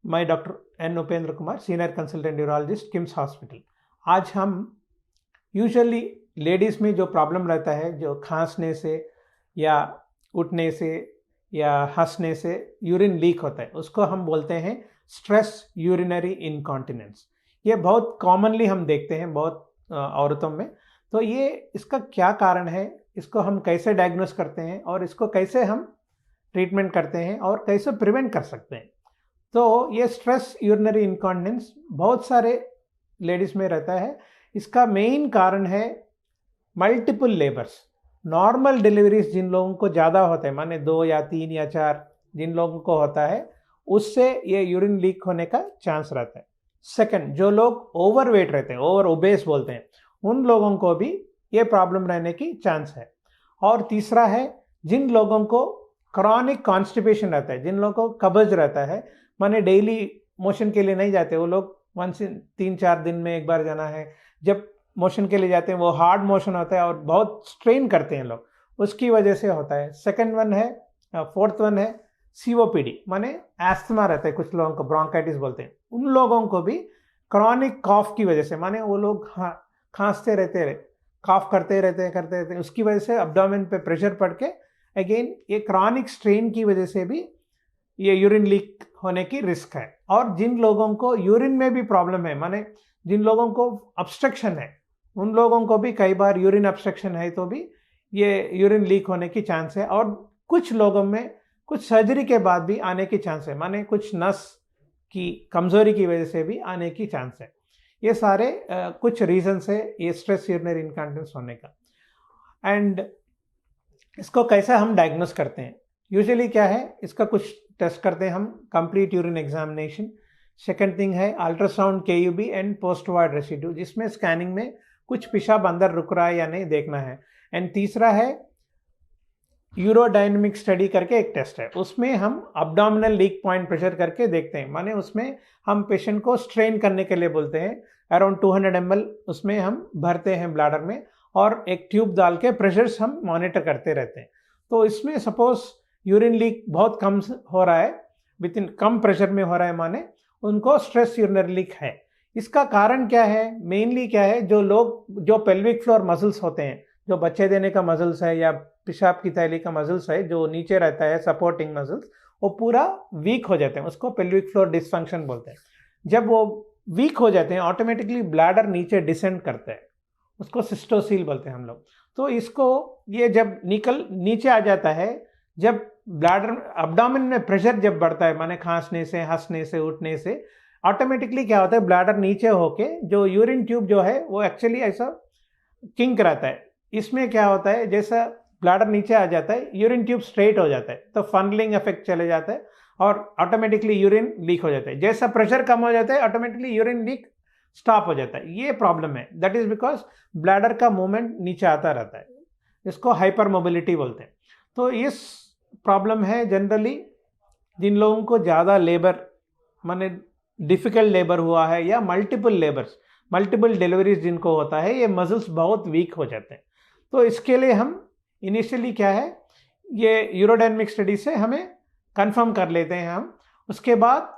मैं doctor N Upendra Kumar, senior consultant neurologist, KIMS hospital. आज हम यूजुअली लेडीज़ में जो प्रॉब्लम रहता है, जो खांसने से या उठने से या हंसने से यूरिन लीक होता है, उसको हम बोलते हैं स्ट्रेस यूरिनरी इनकॉन्टिनेंस। ये बहुत कॉमनली हम देखते हैं बहुत औरतों में। तो ये इसका क्या कारण है, इसको हम कैसे डायग्नोस करते हैं और इसको कैसे हम ट्रीटमेंट करते हैं और कैसे प्रिवेंट कर सकते हैं। तो ये स्ट्रेस यूरिनरी इनकॉन्टिनेंस बहुत सारे लेडीज़ में रहता है। इसका मेन कारण है मल्टीपल लेबर्स। नॉर्मल डिलीवरीज जिन लोगों को ज़्यादा होता है, माने 2 या 3 या 4 जिन लोगों को होता है, उससे ये यूरिन लीक होने का चांस रहता है। सेकंड, जो लोग ओवरवेट रहते हैं, ओवर ओबेस बोलते हैं, उन लोगों को भी ये प्रॉब्लम रहने की चांस है। और तीसरा है जिन लोगों को क्रॉनिक कॉन्स्टिपेशन रहता है, जिन लोगों को कब्ज रहता है, माने डेली मोशन के लिए नहीं जाते वो लोग, 3-4 दिन में एक बार जाना है। जब मोशन के लिए जाते हैं वो हार्ड मोशन होता है और बहुत स्ट्रेन करते हैं लोग, उसकी वजह से होता है। सेकंड वन है, फोर्थ वन है सीओपीडी, माने एस्थमा रहता है, कुछ लोगों को ब्रोंकाइटिस बोलते हैं। उन लोगों को भी क्रॉनिक कॉफ की वजह से, माने वो लोग खांसते रहते कॉफ करते रहते, उसकी वजह से अब्डोमेन पे प्रेशर पड़ के अगेन ये क्रॉनिक स्ट्रेन की वजह से भी ये यूरिन लीक होने की रिस्क है। और जिन लोगों को यूरिन में भी प्रॉब्लम है, माने जिन लोगों को ऑब्स्ट्रक्शन है, उन लोगों को भी कई बार यूरिन ऑब्स्ट्रक्शन है तो भी ये यूरिन लीक होने की चांस है। और कुछ लोगों में कुछ सर्जरी के बाद भी आने की चांस है, माने कुछ नस की कमजोरी की वजह से भी आने की चांस है। ये सारे कुछ रीजंस है ये स्ट्रेस यूरिनरी इनकॉन्टिनेंस होने का। एंड इसको कैसे हम डायग्नोस करते हैं? यूजुअली क्या है, इसका कुछ टेस्ट करते हैं हम, complete urine examination. Second thing है ultrasound, KUB and post void residue, जिसमें स्कैनिंग में कुछ पेशाब अंदर रुक रहा है या नहीं देखना है। एंड तीसरा है यूरोडायनेमिक स्टडी करके एक टेस्ट है, उसमें हम अब्डोमिनल लीक पॉइंट प्रेशर करके देखते हैं, माने उसमें हम पेशेंट को स्ट्रेन करने के लिए बोलते हैं। अराउंड 200 ml उसमें हम भरते हैं ब्लैडर में और एक ट्यूब डाल के प्रेशर्स हम मॉनिटर करते रहते हैं। तो इसमें सपोज यूरिन लीक बहुत कम हो रहा है, विद इन कम प्रेशर में हो रहा है, माने उनको स्ट्रेस यूरिनरी लीक है। इसका कारण क्या है, मेनली क्या है, जो पेल्विक फ्लोर मसल्स होते हैं, जो बच्चे देने का मसल्स है या पेशाब की थैली का मसल्स है, जो नीचे रहता है सपोर्टिंग मसल्स, वो पूरा वीक हो जाते हैं, उसको पेल्विक फ्लोर डिसफंक्शन बोलते हैं। जब वो वीक हो जाते हैं ऑटोमेटिकली ब्लैडर नीचे डिसेंड करता है, उसको सिस्टोसील बोलते हैं हम लोग। तो इसको ये जब नीचे आ जाता है, जब ब्लैडर अब्डोमेन में प्रेशर जब बढ़ता है, माने खांसने से, हंसने से, उठने से, ऑटोमेटिकली क्या होता है, ब्लैडर नीचे होके जो यूरिन ट्यूब जो है वो एक्चुअली ऐसा किंक रहता है। इसमें क्या होता है, जैसा ब्लैडर नीचे आ जाता है यूरिन ट्यूब स्ट्रेट हो जाता है, तो फनलिंग इफेक्ट चले जाता है और ऑटोमेटिकली यूरिन लीक हो जाता है। जैसा प्रेशर कम हो जाता है ऑटोमेटिकली यूरिन लीक स्टॉप हो जाता है। ये प्रॉब्लम है, दैट इज बिकॉज ब्लैडर का मूवमेंट नीचे आता रहता है, इसको हाइपर मोबिलिटी बोलते हैं। तो इस प्रॉब्लम है जनरली जिन लोगों को ज़्यादा लेबर, माने डिफिकल्ट लेबर हुआ है या मल्टीपल डिलीवरीज जिनको होता है, ये मसल्स बहुत वीक हो जाते हैं। तो इसके लिए हम इनिशियली क्या है, ये यूरोडायनेमिक स्टडी से हमें कंफर्म कर लेते हैं हम। उसके बाद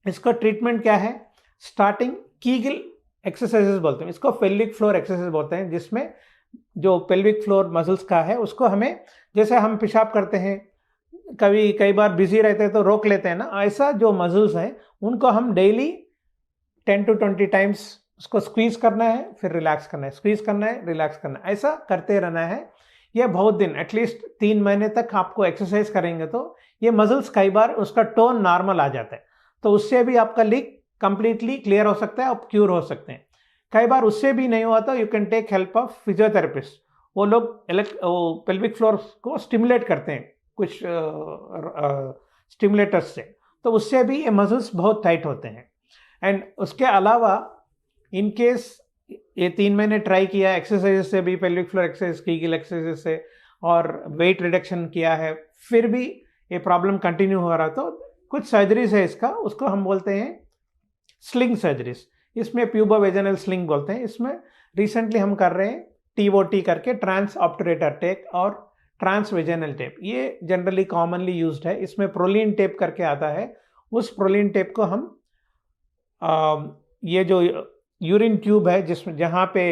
इसको ट्रीटमेंट क्या है, स्टार्टिंग कीगल एक्सरसाइजेस बोलते हैं, इसको पेल्विक फ्लोर एक्सरसाइज बोलते हैं, जिसमें जो पेल्विक फ्लोर मसल्स का है उसको हमें, जैसे हम पेशाब करते हैं कई बार बिजी रहते हैं तो रोक लेते हैं ना, ऐसा जो मसल्स हैं उनको हम डेली 10 to 20 टाइम्स उसको स्क्वीज करना है, फिर रिलैक्स करना है, स्क्वीज करना है, रिलैक्स करना है, ऐसा करते रहना है। ये बहुत दिन, एटलीस्ट 3 महीने तक आपको एक्सरसाइज करेंगे तो ये मसल्स कई बार उसका टोन नॉर्मल आ जाता है, तो उससे भी आपका लीक कंप्लीटली क्लियर हो सकता है, आप क्यूर हो सकते हैं। कई बार उससे भी नहीं हुआ तो you can take help of physiotherapist, वो लोग पेल्विक फ्लोर को स्टिमुलेट करते हैं कुछ स्टिमुलेटर्स से, तो उससे भी ये मसल्स बहुत टाइट होते हैं। एंड उसके अलावा इन केस ये 3 महीने ट्राई किया एक्सरसाइज से भी, pelvic floor exercise, Kegel exercise से, और वेट रिडक्शन किया है, फिर भी ये प्रॉब्लम कंटिन्यू हो रहा, तो कुछ सर्जरीज है इसका, उसको हम बोलते हैं स्लिंग सर्जरीज। इसमें प्यूबोवेजिनल स्लिंग बोलते हैं। इसमें रिसेंटली हम कर रहे हैं TOT करके, ट्रांस ऑब्टरेटर टेप और ट्रांस वेजिनल टेप, ये जनरली कॉमनली यूज्ड है। इसमें प्रोलीन टेप करके आता है, उस प्रोलीन टेप को हम ये जो यूरिन ट्यूब है जिसमें जहाँ पे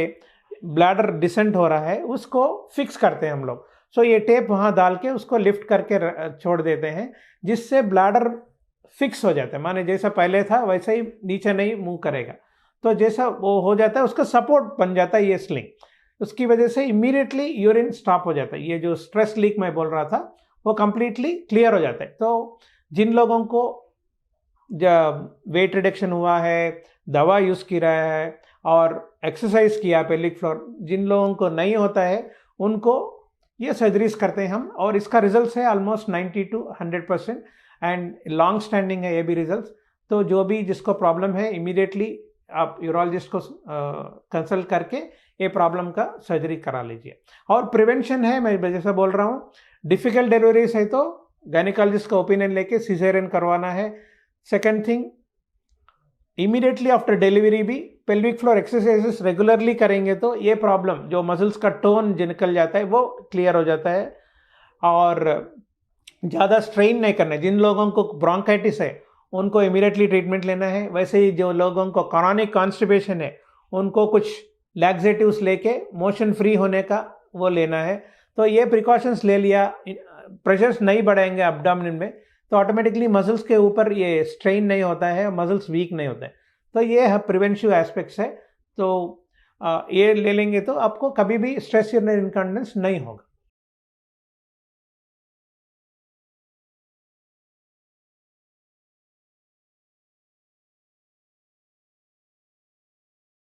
ब्लैडर डिसेंट हो रहा है उसको फिक्स करते हैं हम लोग। सो ये टेप वहाँ डाल के उसको लिफ्ट करके छोड़ देते हैं, जिससे ब्लैडर फिक्स हो जाता है, माने जैसा पहले था वैसा ही नीचे नहीं मूव करेगा। तो जैसा वो हो जाता है उसका सपोर्ट बन जाता है ये स्लिंग, उसकी वजह से इमीडिएटली यूरिन स्टॉप हो जाता है। ये जो स्ट्रेस लीक मैं बोल रहा था वो कंप्लीटली क्लियर हो जाता है। तो जिन लोगों को जब वेट रिडक्शन हुआ है, दवा यूज़ की रहा है और एक्सरसाइज किया पेल्विक फ्लोर, जिन लोगों को नहीं होता है उनको ये सर्जरीज करते हैं हम, और इसका रिजल्ट है almost 90 to 100% and long standing है ये भी रिजल्ट। तो जो भी जिसको प्रॉब्लम है इमीडिएटली आप यूरोलॉजिस्ट को कंसल्ट करके ये प्रॉब्लम का सर्जरी करा लीजिए। और प्रिवेंशन है, मैं जैसा बोल रहा हूँ, डिफिकल्ट डिलीवरीज है तो गायनेकोलॉजिस्ट का ओपिनियन लेके सिजेरियन करवाना है। Second thing, immediately after delivery भी पेल्विक फ्लोर एक्सरसाइजेस रेगुलरली करेंगे तो ये प्रॉब्लम जो मसल्स का टोन जो निकल जाता है वो क्लियर हो जाता है। और ज़्यादा स्ट्रेन नहीं करना है। जिन लोगों को ब्रोंकाइटिस है उनको इमीडिएटली ट्रीटमेंट लेना है, वैसे ही जो लोगों को क्रॉनिक कॉन्स्टिपेशन है उनको कुछ लैक्सेटिव्स लेके मोशन फ्री होने का वो लेना है। तो ये प्रिकॉशंस ले लिया, प्रेशर्स नहीं बढ़ाएंगे एब्डोमेन में, तो ऑटोमेटिकली मसल्स के ऊपर ये स्ट्रेन नहीं होता है, मसल्स वीक नहीं होते हैं। तो ये प्रिवेंटिव एस्पेक्ट्स है। तो ये ले लेंगे तो आपको कभी भी स्ट्रेस यूरिनरी इनकॉन्टिनेंस नहीं होगा।